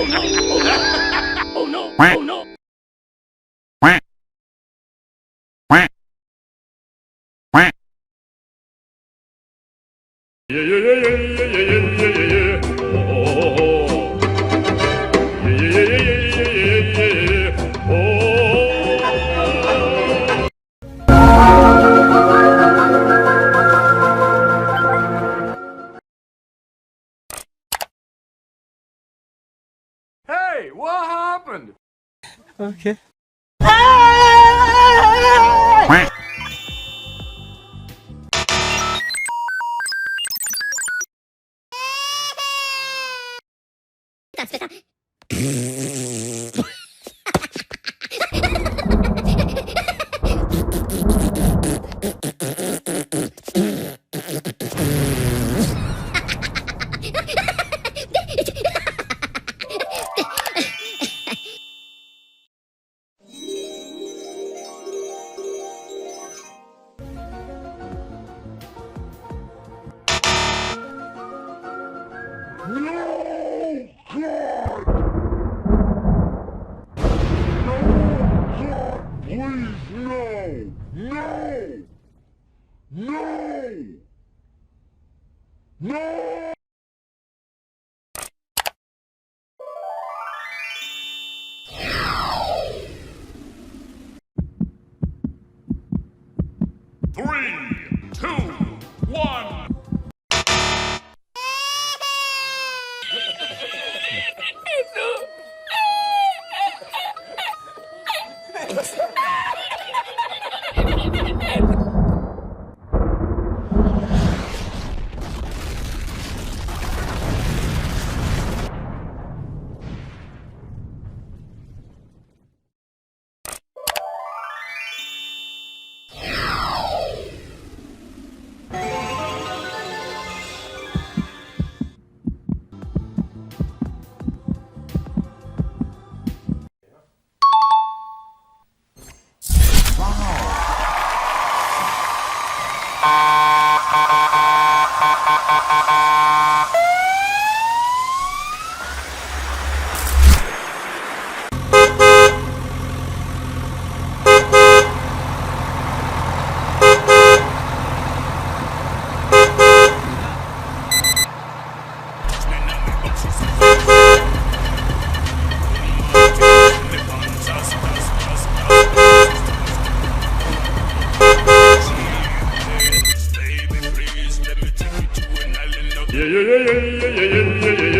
Oh no! Oh no! Yeah, yeah, yeah, yeah, yeah, yeah, yeah, yeah, yeah. Oh, oh, oh. Yeah, yeah, yeah, yeah, yeah, yeah, yeah. Oh. Hey, what happened? Okay. No! God! No! God! Please, no! No! No! No! Three, two, one. Yeah, yeah, yeah, yeah, yeah, yeah, yeah, yeah.